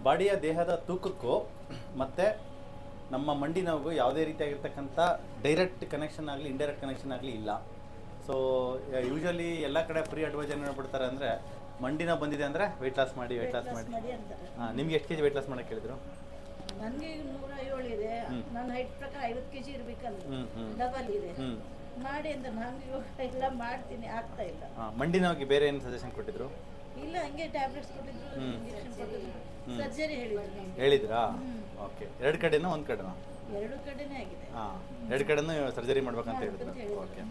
ಬಾಡಿಯ ದೇಹದ ತೂಕಕ್ಕೂ ಮತ್ತು ನಮ್ಮ ಮಂಡಿ ನೋವಿಗೂ ಯಾವುದೇ ರೀತಿಯಾಗಿರ್ತಕ್ಕಂಥ ಡೈರೆಕ್ಟ್ ಕನೆಕ್ಷನ್ ಆಗಲಿ ಇಂಡೈರೆಕ್ಟ್ ಕನೆಕ್ಷನ್ ಆಗಲಿ ಇಲ್ಲ. ಸೊ ಯೂಶಲಿ ಎಲ್ಲ ಕಡೆ ಫ್ರೀ ಅಡ್ವೈಸ್ ಏನು ಬಿಡ್ತಾರೆ ಅಂದರೆ ಮಂಡಿ ನೋವು ಬಂದಿದೆ ಅಂದರೆ ವೆಯ್ಟ್ ಲಾಸ್ ಮಾಡಿ ಅಂತಾರೆ. ಹಾಂ, ನಿಮ್ಗೆ ಎಷ್ಟು ಕೆಜಿ ವೆಯ್ಟ್ ಲಾಸ್ ಮಾಡೋಕ್ಕೆ ಹೇಳಿದ್ರು? ನನಗೆ 107 ಇದೆ. ನನ್ನ ಹೈಟ್ ಪ್ರಕಾರ 50 kg ಇರಬೇಕಂದ್ರೆ ಡಬಲ್ ಇದೆ ಮಾಡಿ ಅಂತ ನಂಗೆ ಎಲ್ಲ ಮಾಡ್ತೀನಿ, ಆಗ್ತಾ ಇಲ್ಲ. ಮಂಡಿ ನೋವಿಗೆ ಬೇರೆ ಏನು ಸಜೆಷನ್ ಕೊಟ್ಟಿದ್ರು? ಇಲ್ಲ, ಹಂಗೆ ಟ್ಯಾಬ್ಲೆಟ್ಸ್ ಕೊಟ್ಟಿದ್ರು, ಇಂಜೆಕ್ಷನ್ ಕೊಟ್ಟಿದ್ರು, ಸರ್ಜರಿ ಹೇಳಿದ್ರಾ? ಓಕೆ, ಎರಡು ಕಡೆನಾ ಒಂದು ಕಡೆನಾ? ಎರಡು ಕಡೆನೇ ಆಗಿದೆ. ಹಾಂ, ಎರಡು ಕಡೆನೂ ಸರ್ಜರಿ ಮಾಡ್ಬೇಕಂತ ಹೇಳಿದ್ರು. ಓಕೆ,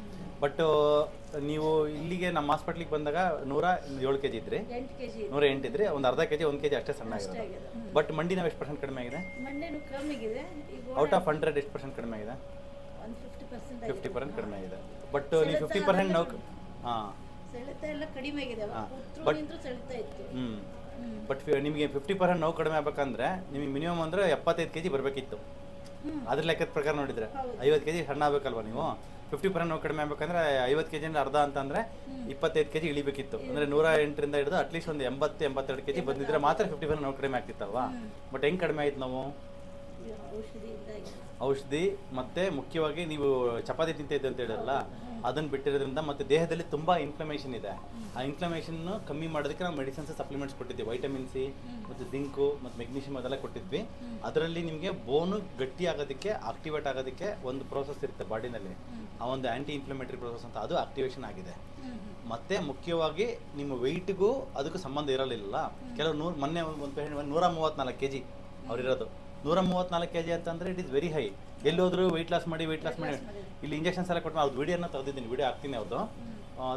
ಬಟ್ ನೀವು ಇಲ್ಲಿಗೆ ನಮ್ಮ ಹಾಸ್ಪಿಟ್ಲಿಗೆ ಬಂದಾಗ 107 kg ಇದ್ರಿ, 8 kg 108 ಇದ್ರಿ, ಒಂದು ಅರ್ಧ kg 1 kg ಅಷ್ಟೇ ಸಣ್ಣ ಆಗಿದೆ. ಬಟ್ ಮಂಡಿ ನೋವು ಎಷ್ಟು ಪರ್ಸೆಂಟ್ ಕಡಿಮೆ ಆಗಿದೆ? ಮಂಡಿನೂ ಕಮ್ಮಿಗಿದೆ. ಔಟ್ ಆಫ್ 100 ಎಷ್ಟು ಪರ್ಸೆಂಟ್ ಕಡಿಮೆ ಆಗಿದೆ? 50% ಕಡಿಮೆ ಆಗಿದೆ. ಬಟ್ ನೀವು 50% ನೋವು ಸೆಳೆತ ಎಲ್ಲ ಕಡಿಮೆ ಆಗಿದೆ. ಸೆಳೆತ ಇತ್ತು. ಬಟ್ ನಿಮಗೆ 50% ನೋವು ಕಡಿಮೆ ಆಗ್ಬೇಕಂದ್ರೆ ನಿಮಗೆ ಮಿನಿಮಮ್ ಅಂದರೆ 75 kg ಬರಬೇಕಿತ್ತು. ಅದ್ರ ಲೆಕ್ಕದ ಪ್ರಕಾರ ನೋಡಿದ್ರೆ 50 kg ಸಣ್ಣ ಆಗ್ಬೇಕಲ್ವ ನೀವು? 50% ನೋವು ಕಡಿಮೆ ಆಗ್ಬೇಕಂದ್ರೆ 50 kg ಅರ್ಧ ಅಂತಂದ್ರೆ 25 kg ಇಳಿಬೇಕಿತ್ತು. ಅಂದರೆ 108ರಿಂದ ಹಿಡಿದು ಅಟ್ಲೀಸ್ಟ್ ಒಂದು 80-82 kg ಬಂದಿದ್ರೆ ಮಾತ್ರ 50% ನೋವು ಕಡಿಮೆ ಆಗ್ತಿತ್ತಲ್ವಾ? ಬಟ್ ಹೆಂಗೆ ಕಡಿಮೆ ಆಯ್ತು ನೋವು? ಔಷಧಿ ಮತ್ತು ಮುಖ್ಯವಾಗಿ ನೀವು ಚಪಾತಿ ತಿಂತಿದ್ದೆ ಅಂತ ಹೇಳಿರಲ್ಲ, ಅದನ್ನು ಬಿಟ್ಟಿರೋದ್ರಿಂದ ಮತ್ತು ದೇಹದಲ್ಲಿ ತುಂಬ ಇನ್ಫ್ಲಮೇಷನ್ ಇದೆ. ಆ ಇನ್ಫ್ಲಮೇಷನ್ನು ಕಮ್ಮಿ ಮಾಡೋದಕ್ಕೆ ನಾವು ಮೆಡಿಸಿನ್ಸ್ ಸಪ್ಲಿಮೆಂಟ್ಸ್ ಕೊಟ್ಟಿದ್ವಿ. ವೈಟಮಿನ್ ಸಿ ಮತ್ತು ಜಿಂಕು ಮತ್ತು ಮೆಗ್ನೀಷಿಯಮ್ ಅದೆಲ್ಲ ಕೊಟ್ಟಿದ್ವಿ. ಅದರಲ್ಲಿ ನಿಮಗೆ ಬೋನು ಗಟ್ಟಿ ಆಗೋದಕ್ಕೆ, ಆಕ್ಟಿವೇಟ್ ಆಗೋದಕ್ಕೆ ಒಂದು ಪ್ರೋಸೆಸ್ ಇರುತ್ತೆ ಬಾಡಿನಲ್ಲಿ, ಆ ಒಂದು ಆ್ಯಂಟಿ ಇನ್ಫ್ಲಮೇಟರಿ ಪ್ರೋಸೆಸ್ ಅಂತ, ಅದು ಆಕ್ಟಿವೇಶನ್ ಆಗಿದೆ. ಮತ್ತು ಮುಖ್ಯವಾಗಿ ನಿಮ್ಮ ವೆಯ್ಟ್ಗೂ ಅದಕ್ಕೂ ಸಂಬಂಧ ಇರಲಿಲ್ಲ. ಕೆಲವು ಮೊನ್ನೆ ಒಂದು ಪೇಷಂಟ್ 134 kg ಅವರಿರೋದು. 134 kg ಅಂತಂದರೆ ಇಟ್ ಇಸ್ ವೆರಿ ಹೈ. ಎಲ್ಲೋದ್ರೂ ವೆಯ್ಟ್ ಲಾಸ್ ಮಾಡಿ ಇಲ್ಲಿ ಇಂಜೆಕ್ಷನ್ಸ್ ಎಲ್ಲ ಕೊಟ್ಟು ಅದು ವಿಡಿಯೋನ ತೆಗೆದಿದ್ದೀನಿ, ವಿಡಿಯೋ ಹಾಕ್ತೀನಿ. ಅವ್ರದ್ದು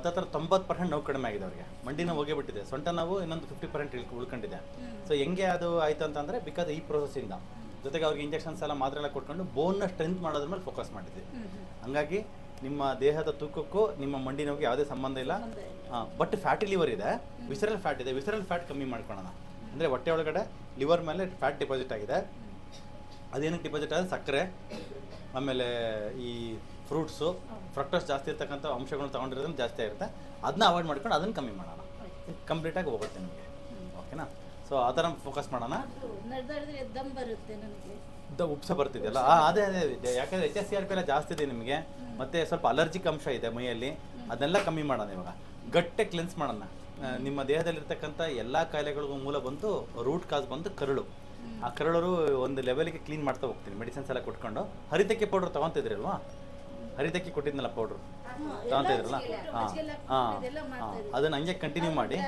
ಹತ್ತಿರ 90% ನೋವು ಕಡಿಮೆ ಆಗಿದೆ ಅವ್ರಿಗೆ. ಮಂಡಿ ನೋವು ಹೋಗಿಬಿಟ್ಟಿದೆ, ಸೊಂಟ ನೋವು ಇನ್ನೊಂದು 50% ಉಳ್ಕೊಂಡಿದೆ. ಸೊ ಹೆಂಗೆ ಅದು ಆಯಿತು ಅಂತಂದರೆ ಬಿಕಾಸ್ ಈ ಪ್ರೋಸೆಸ್ಸಿಂದ, ಜೊತೆಗೆ ಅವ್ರಿಗೆ ಇಂಜೆಕ್ಷನ್ಸ್ ಎಲ್ಲ ಮಾತ್ರೆ ಎಲ್ಲ ಕೊಟ್ಕೊಂಡು ಬೋನ್ನ ಸ್ಟ್ರೆಂತ್ ಮಾಡೋದ್ರ ಮೇಲೆ ಫೋಕಸ್ ಮಾಡಿದ್ವಿ. ಹಂಗಾಗಿ ನಿಮ್ಮ ದೇಹದ ತೂಕಕ್ಕೂ ನಿಮ್ಮ ಮಂಡಿ ನೋವಿಗೆ ಯಾವುದೇ ಸಂಬಂಧ ಇಲ್ಲ. ಬಟ್ ಫ್ಯಾಟಿ ಲಿವರ್ ಇದೆ, ವಿಸರಲ್ ಫ್ಯಾಟ್ ಇದೆ. ವಿಸರಲ್ ಫ್ಯಾಟ್ ಕಮ್ಮಿ ಮಾಡ್ಕೊಳ್ಳೋಣ ಅಂದರೆ ಹೊಟ್ಟೆ ಒಳಗಡೆ ಲಿವರ್ ಮೇಲೆ ಫ್ಯಾಟ್ ಡಿಪಾಸಿಟ್ ಆಗಿದೆ. ಅದೇನಕ್ಕೆ ಡಿಪಾಸಿಟ್ ಆಗಿದೆ? ಸಕ್ಕರೆ, ಆಮೇಲೆ ಈ ಫ್ರೂಟ್ಸು, ಫ್ರಕ್ಟೋಸ್ ಜಾಸ್ತಿ ಇರ್ತಕ್ಕಂಥ ಅಂಶಗಳನ್ನ ತೊಗೊಂಡಿರೋದ್ರಿಂದ ಜಾಸ್ತಿ ಇರುತ್ತೆ. ಅದನ್ನ ಅವಾಯ್ಡ್ ಮಾಡ್ಕೊಂಡು ಅದನ್ನು ಕಮ್ಮಿ ಮಾಡೋಣ, ಕಂಪ್ಲೀಟಾಗಿ ಹೋಗುತ್ತೆ ನಿಮಗೆ. ಓಕೆನಾ? ಸೊ ಆ ಥರ ಫೋಕಸ್ ಮಾಡೋಣ. ಉಪ್ಸ ಬರ್ತಿದೆಯಲ್ಲ, ಅದೇ ಯಾಕಂದರೆ HSCRP ಎಲ್ಲ ಜಾಸ್ತಿ ಇದೆ ನಿಮಗೆ, ಮತ್ತು ಸ್ವಲ್ಪ ಅಲರ್ಜಿಕ್ ಅಂಶ ಇದೆ ಮೈಯಲ್ಲಿ, ಅದನ್ನೆಲ್ಲ ಕಮ್ಮಿ ಮಾಡೋಣ. ಇವಾಗ ಗಟ್ಟೆ ಕ್ಲೆನ್ಸ್ ಮಾಡೋಣ. ನಿಮ್ಮ ದೇಹದಲ್ಲಿರ್ತಕ್ಕಂಥ ಎಲ್ಲ ಕಾಯಿಲೆಗಳಿಗೂ ಮೂಲ ಬಂತು, ರೂಟ್ ಕಾಸ್ ಬಂತು ಕರಳು. ಆ ಕರಳು ಒಂದು ಲೆವೆಲ್ಗೆ ಕ್ಲೀನ್ ಮಾಡ್ತಾ ಹೋಗ್ತೀನಿ ಮೆಡಿಸಿನ್ಸ್ ಎಲ್ಲ ಕೊಟ್ಕೊಂಡು. ಹರಿತಕ್ಕಿ ಪೌಡ್ರ್ ತೊಗೊತಿದ್ರಲ್ವಾ? ಹರಿತಕ್ಕಿ ಕೊಟ್ಟಿದ್ನಲ್ಲ ಪೌಡ್ರು ತೊಗೊತಿದ್ರಲ್ಲ, ಅದನ್ನು ಹಂಗೆ ಕಂಟಿನ್ಯೂ ಮಾಡಿ.